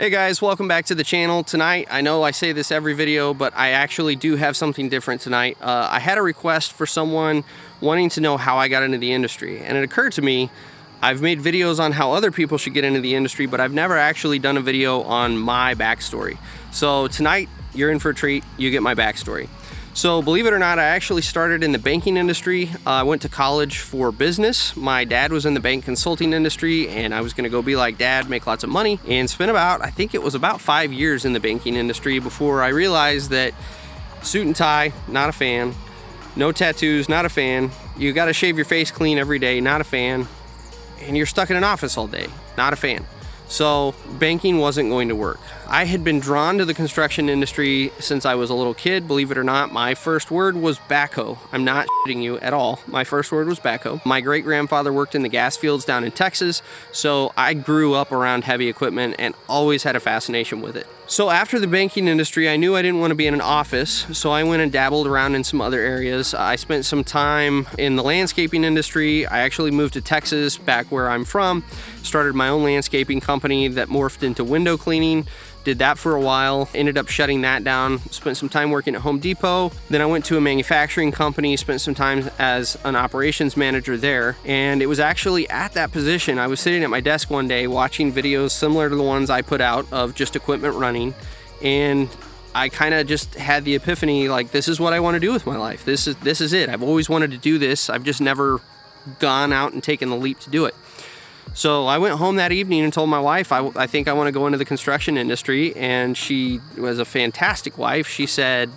Hey guys, welcome back to the channel. Tonight, I know I say this every video, but I actually do have something different tonight. I had a request for someone wanting to know how I got into the industry, and it occurred to me, I've made videos on how other people should get into the industry, but I've never actually done a video on my backstory. So tonight, you're in for a treat, you get my backstory. So believe it or not, I actually started in the banking industry. I went to college for business. My dad was in the bank consulting industry, and I was gonna go be like dad, make lots of money, and spent about, I think it was about 5 years in the banking industry before I realized that suit and tie, not a fan. No tattoos, not a fan. You gotta shave your face clean every day, not a fan. And you're stuck in an office all day, not a fan. So banking wasn't going to work. I had been drawn to the construction industry since I was a little kid. Believe it or not, my first word was backhoe. I'm not shitting you at all. My first word was backhoe. My great grandfather worked in the gas fields down in Texas, so I grew up around heavy equipment and always had a fascination with it. So after the banking industry, I knew I didn't want to be in an office, so I went and dabbled around in some other areas. I spent some time in the landscaping industry. I actually moved to Texas, back where I'm from, started my own landscaping company that morphed into window cleaning. Did that for a while, ended up shutting that down, spent some time working at Home Depot. Then I went to a manufacturing company, spent some time as an operations manager there. And it was actually at that position, I was sitting at my desk one day watching videos similar to the ones I put out of just equipment running. And I kind of just had the epiphany, like, this is what I want to do with my life. This is it. I've always wanted to do this. I've just never gone out and taken the leap to do it. So I went home that evening and told my wife, I think I want to go into the construction industry, and she was a fantastic wife. She said,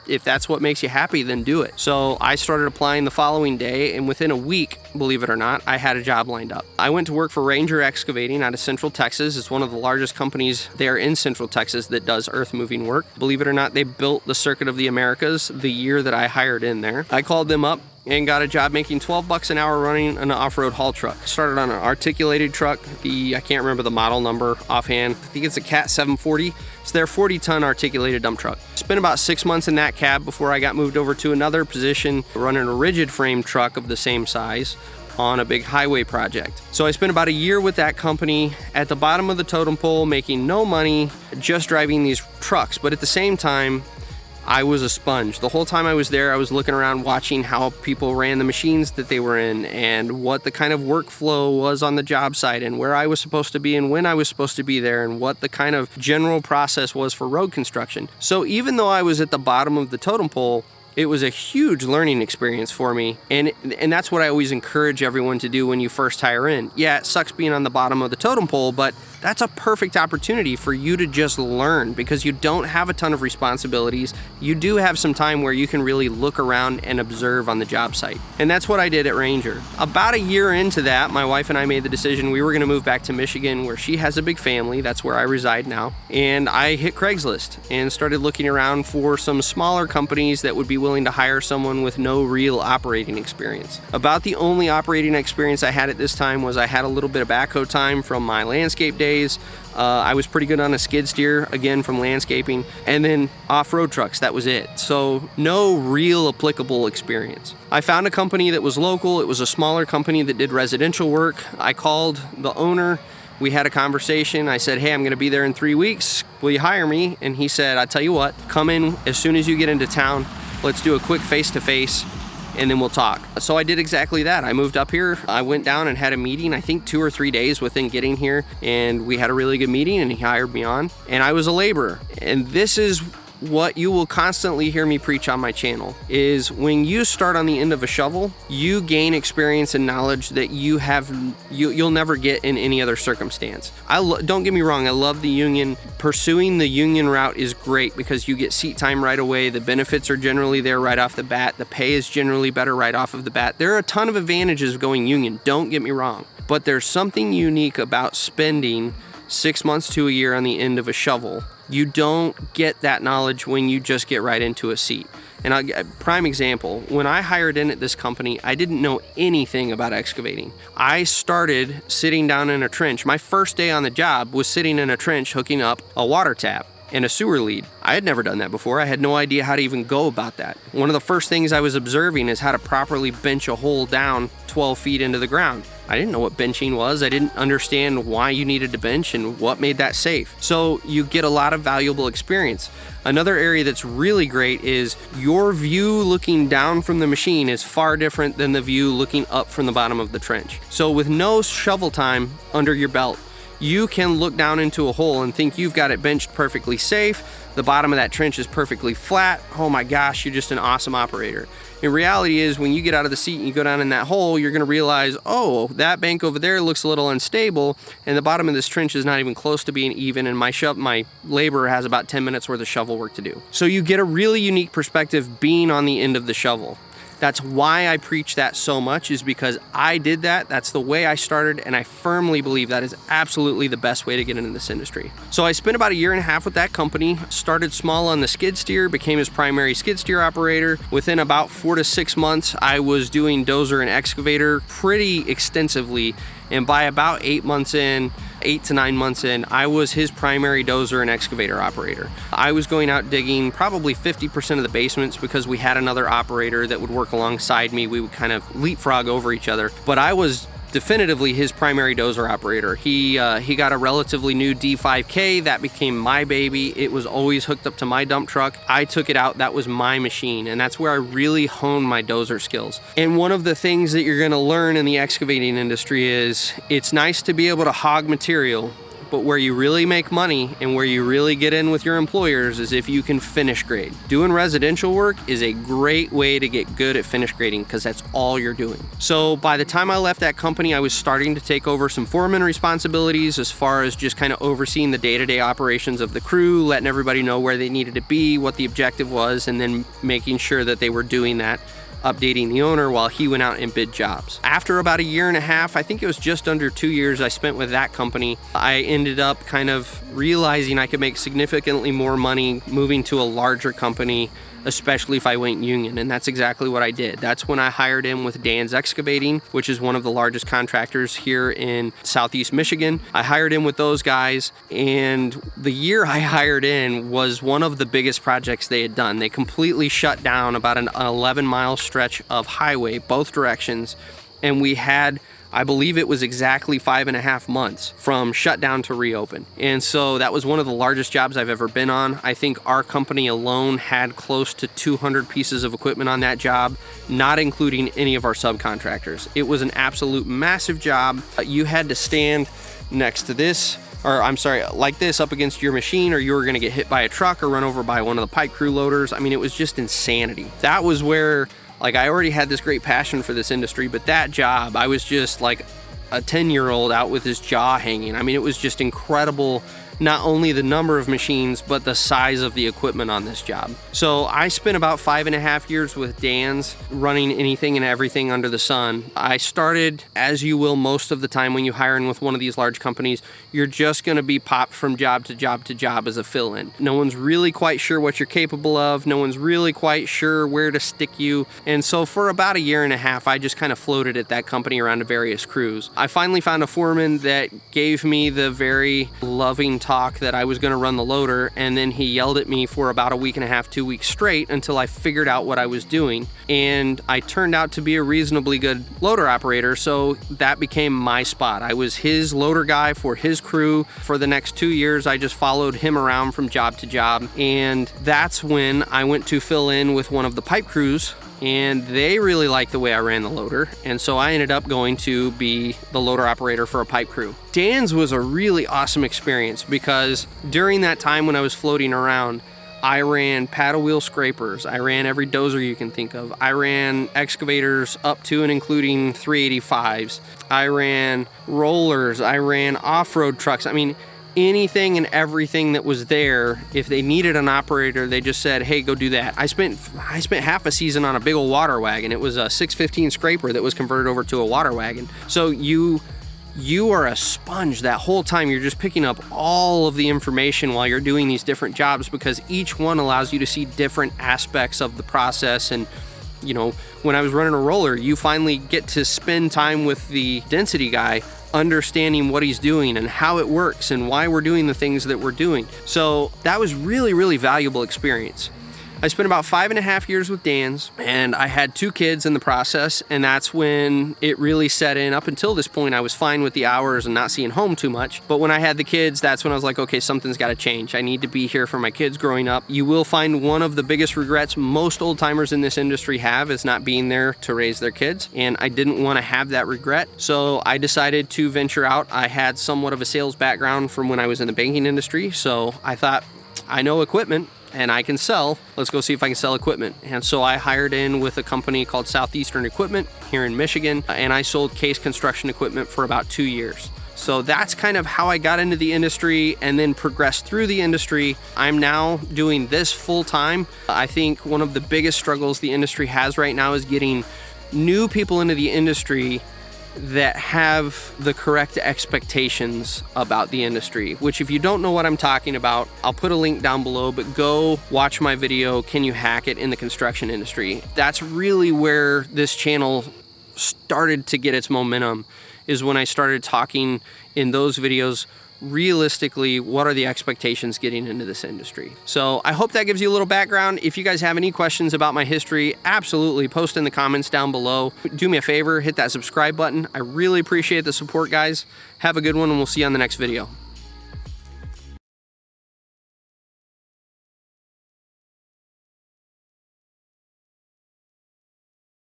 if that's what makes you happy, then do it. So I started applying the following day, and within a week, believe it or not, I had a job lined up. I went to work for Ranger Excavating out of Central Texas. It's one of the largest companies there in Central Texas that does earth moving work. Believe it or not, they built the Circuit of the Americas the year that I hired in there. I called them up and got a job making $12 an hour running an off-road haul truck. Started on an articulated truck. I can't remember the model number offhand. I think it's a Cat 740. It's their 40-ton articulated dump truck. Spent about 6 months in that cab before I got moved over to another position, running a rigid frame truck of the same size on a big highway project. So I spent about a year with that company at the bottom of the totem pole, making no money, just driving these trucks. But at the same time, I was a sponge. The whole time I was there, I was looking around watching how people ran the machines that they were in and what the kind of workflow was on the job site and where I was supposed to be and when I was supposed to be there and what the kind of general process was for road construction. So even though I was at the bottom of the totem pole, it was a huge learning experience for me, and that's what I always encourage everyone to do when you first hire in. Yeah, it sucks being on the bottom of the totem pole, but that's a perfect opportunity for you to just learn because you don't have a ton of responsibilities. You do have some time where you can really look around and observe on the job site. And that's what I did at Ranger. About a year into that, my wife and I made the decision we were gonna move back to Michigan where she has a big family. That's where I reside now. And I hit Craigslist and started looking around for some smaller companies that would be willing to hire someone with no real operating experience. About the only operating experience I had at this time was I had a little bit of backhoe time from my landscape days. I was pretty good on a skid steer, again from landscaping, and then off-road trucks, that was it. So no real applicable experience. I found a company that was local. It was a smaller company that did residential work. I called the owner. We had a conversation. I said, hey, I'm gonna be there in 3 weeks. Will you hire me? And he said, I tell you what, come in as soon as you get into town. Let's do a quick face-to-face and then we'll talk. So I did exactly that. I moved up here. I went down and had a meeting, I think 2 or 3 days within getting here, and we had a really good meeting and he hired me on. And I was a laborer. And this is what you will constantly hear me preach on my channel is when you start on the end of a shovel, you gain experience and knowledge that you'll never get in any other circumstance. Don't get me wrong, I love the union. Pursuing the union route is great because you get seat time right away. The benefits are generally there right off the bat. The pay is generally better right off of the bat. There are a ton of advantages of going union, don't get me wrong. But there's something unique about spending 6 months to a year on the end of a shovel. You don't get that knowledge when you just get right into a seat. And prime example, when I hired in at this company, I didn't know anything about excavating. I started sitting down in a trench. My first day on the job was sitting in a trench hooking up a water tap. and a sewer lead. I had never done that before. I had no idea how to even go about that. One of the first things I was observing is how to properly bench a hole down 12 feet into the ground. I didn't know what benching was. I didn't understand why you needed to bench and what made that safe. So you get a lot of valuable experience. Another area that's really great is your view looking down from the machine is far different than the view looking up from the bottom of the trench. So with no shovel time under your belt, you can look down into a hole and think you've got it benched perfectly safe. The bottom of that trench is perfectly flat. Oh my gosh, you're just an awesome operator. In reality is when you get out of the seat and you go down in that hole, you're gonna realize, oh, that bank over there looks a little unstable and the bottom of this trench is not even close to being even, and my labor has about 10 minutes worth of shovel work to do. So you get a really unique perspective being on the end of the shovel. That's why I preach that so much, is because I did that. That's the way I started, and I firmly believe that is absolutely the best way to get into this industry. So I spent about 1.5 years with that company, started small on the skid steer, became his primary skid steer operator. Within about 4 to 6 months, I was doing dozer and excavator pretty extensively, and by about 8 to 9 months in, I was his primary dozer and excavator operator. I was going out digging probably 50% of the basements because we had another operator that would work alongside me. We would kind of leapfrog over each other, but I was definitively his primary dozer operator. He got a relatively new D5K. That became my baby. It was always hooked up to my dump truck. I took it out. That was my machine, and that's where I really honed my dozer skills. And one of the things that you're gonna learn in the excavating industry is it's nice to be able to hog material, but where you really make money and where you really get in with your employers is if you can finish grade. Doing residential work is a great way to get good at finish grading because that's all you're doing. So by the time I left that company, I was starting to take over some foreman responsibilities as far as just kind of overseeing the day-to-day operations of the crew, letting everybody know where they needed to be, what the objective was, and then making sure that they were doing that, updating the owner while he went out and bid jobs. After about 1.5 years, I think it was just under 2 years I spent with that company, I ended up kind of realizing I could make significantly more money moving to a larger company, especially if I went union, and that's exactly what I did. That's when I hired in with Dan's Excavating, which is one of the largest contractors here in Southeast Michigan. I hired in with those guys, and the year I hired in was one of the biggest projects they had done. They completely shut down about an 11-mile stretch of highway, both directions, and we had, I believe it was exactly 5.5 months from shutdown to reopen. And so that was one of the largest jobs I've ever been on. I think our company alone had close to 200 pieces of equipment on that job, not including any of our subcontractors. It was an absolute massive job. You had to stand next to this, or I'm sorry, like this up against your machine, or you were gonna get hit by a truck or run over by one of the pipe crew loaders. I mean, it was just insanity. That was where, like, I already had this great passion for this industry, but that job, I was just like a 10-year-old out with his jaw hanging. I mean, it was just incredible, not only the number of machines, but the size of the equipment on this job. So I spent about 5.5 years with Dan's running anything and everything under the sun. I started, as you will most of the time when you hire in with one of these large companies, you're just gonna be popped from job to job to job as a fill-in. No one's really quite sure what you're capable of. No one's really quite sure where to stick you. And so for about 1.5 years, I just kind of floated at that company around to various crews. I finally found a foreman that gave me the very loving talk that I was gonna run the loader, and then he yelled at me for about 1.5 weeks, 2 weeks straight until I figured out what I was doing. And I turned out to be a reasonably good loader operator, so that became my spot. I was his loader guy for his crew. For the next 2 years, I just followed him around from job to job, and that's when I went to fill in with one of the pipe crews, and they really liked the way I ran the loader, and so I ended up going to be the loader operator for a pipe crew. Dan's was a really awesome experience because during that time when I was floating around, I ran paddle wheel scrapers, I ran every dozer you can think of, I ran excavators up to and including 385s, I ran rollers, I ran off-road trucks. I mean, anything and everything that was there. If they needed an operator, they just said, hey, go do that. I spent half a season on a big old water wagon. It was a 615 scraper that was converted over to a water wagon. So you are a sponge that whole time. You're just picking up all of the information while you're doing these different jobs, because each one allows you to see different aspects of the process. And you know, when I was running a roller, you finally get to spend time with the density guy understanding what he's doing and how it works and why we're doing the things that we're doing. So that was really, really valuable experience. I spent about 5.5 years with Dan's, and I had 2 kids in the process, and that's when it really set in. Up until this point, I was fine with the hours and not seeing home too much. But when I had the kids, that's when I was like, okay, something's got to change. I need to be here for my kids growing up. You will find one of the biggest regrets most old timers in this industry have is not being there to raise their kids. And I didn't want to have that regret. So I decided to venture out. I had somewhat of a sales background from when I was in the banking industry. So I thought, I know equipment and I can sell. Let's go see if I can sell equipment. And so I hired in with a company called Southeastern Equipment here in Michigan, and I sold case construction equipment for about 2 years. So that's kind of how I got into the industry and then progressed through the industry. I'm now doing this full time. I think one of the biggest struggles the industry has right now is getting new people into the industry that have the correct expectations about the industry, which if you don't know what I'm talking about, I'll put a link down below, but go watch my video, Can You Hack It in the Construction Industry? That's really where this channel started to get its momentum, is when I started talking in those videos realistically, what are the expectations getting into this industry? So I hope that gives you a little background. If you guys have any questions about my history, absolutely post in the comments down below. Do me a favor, hit that subscribe button. I really appreciate the support, guys. Have a good one, and we'll see you on the next video.